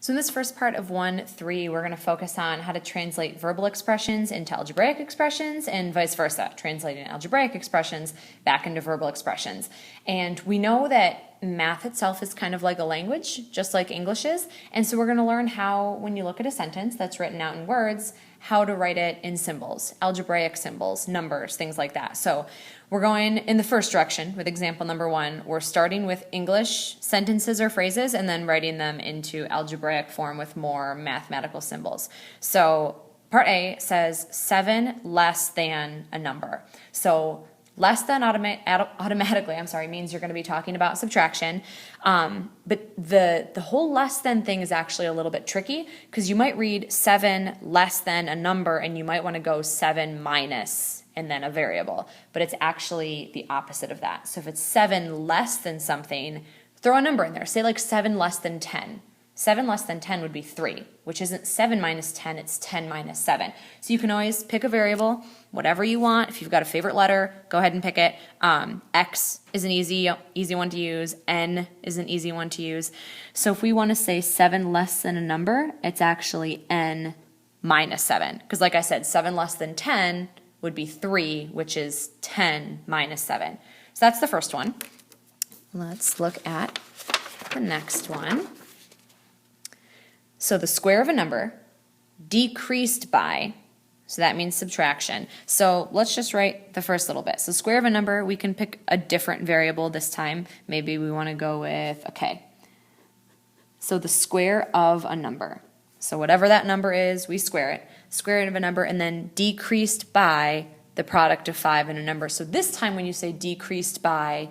So in this first part of 1-3, we're going to focus on how to translate verbal expressions into algebraic expressions and vice versa, translating algebraic expressions back into verbal expressions. And we know that math itself is kind of like a language, just like English is. And so we're going to learn how, when you look at a sentence that's written out in words, how to write it in symbols, algebraic symbols, numbers, things like that. So we're going in the first direction with example number 1. We're starting with English sentences or phrases and then writing them into algebraic form with more mathematical symbols. So part A says 7 less than a number. So less than automatically means you're going to be talking about subtraction. But the whole less than thing is actually a little bit tricky because you might read 7 less than a number and you might want to go 7 minus and then a variable. But it's actually the opposite of that. So if it's 7 less than something, throw a number in there. Say like 7 less than 10. 7 less than 10 would be 3, which isn't 7 minus 10, it's 10 minus 7. So you can always pick a variable, whatever you want. If you've got a favorite letter, go ahead and pick it. X is an easy one to use. N is an easy one to use. So if we want to say 7 less than a number, it's actually N minus 7. Because like I said, 7 less than 10 would be 3, which is 10 minus 7. So that's the first one. Let's look at the next one. So the square of a number decreased by, so that means subtraction. So let's just write the first little bit. So square of a number, we can pick a different variable this time. Maybe we want to go with a k. So the square of a number. So whatever that number is, we square it. Square root of a number and then decreased by the product of 5 and a number. So this time when you say decreased by,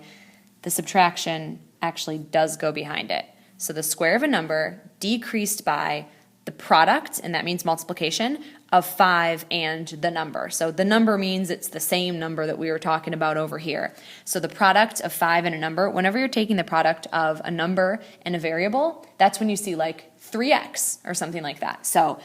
the subtraction actually does go behind it. So the square of a number decreased by the product, and that means multiplication, of 5 and the number. So the number means it's the same number that we were talking about over here. So the product of 5 and a number, whenever you're taking the product of a number and a variable, that's when you see like 3x or something like that. So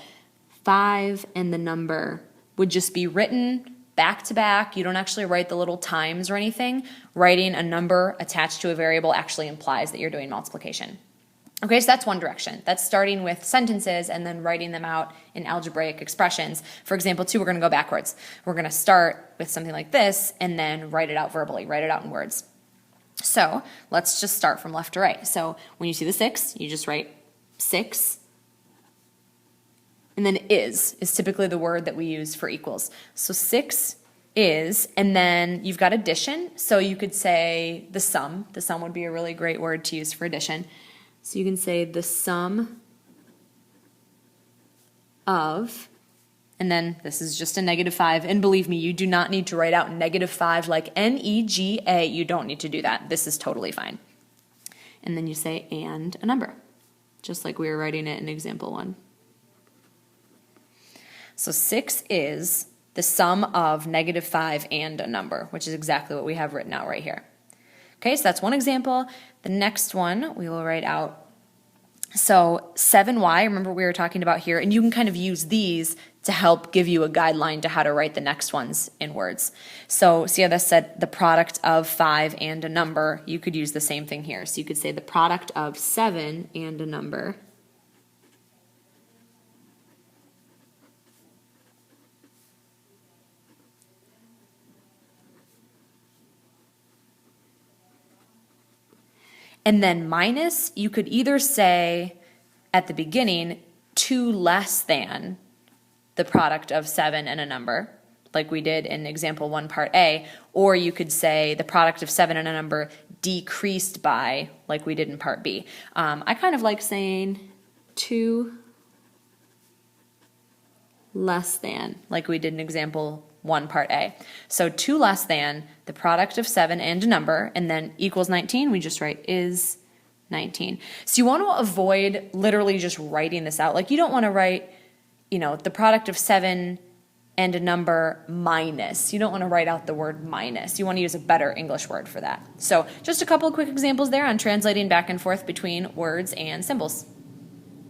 5 and the number would just be written back to back. You don't actually write the little times or anything. Writing a number attached to a variable actually implies that you're doing multiplication. Okay, so that's one direction. That's starting with sentences and then writing them out in algebraic expressions. For example, 2, we're going to go backwards. We're going to start with something like this and then write it out verbally, write it out in words. So let's just start from left to right. So when you see the 6, you just write 6. And then is typically the word that we use for equals. So 6 is, and then you've got addition. So you could say the sum. The sum would be a really great word to use for addition. So you can say the sum of, and then this is just a -5. And believe me, you do not need to write out -5 like N-E-G-A. You don't need to do that. This is totally fine. And then you say and a number, just like we were writing it in example 1. So 6 is the sum of -5 and a number, which is exactly what we have written out right here. Okay, so that's one example. The next one we will write out. So 7y, remember we were talking about here, and you can kind of use these to help give you a guideline to how to write the next ones in words. So see how this said the product of 5 and a number. You could use the same thing here. So you could say the product of 7 and a number. And then minus, you could either say at the beginning 2 less than the product of 7 and a number, like we did in example 1 part A, or you could say the product of 7 and a number decreased by, like we did in part B. I kind of like saying 2 less than, like we did in example 1 part A. So 2 less than the product of 7 and a number, and then equals 19, we just write is 19. So you want to avoid literally just writing this out. Like you don't want to write, the product of 7 and a number minus. You don't want to write out the word minus. You want to use a better English word for that. So just a couple of quick examples there on translating back and forth between words and symbols.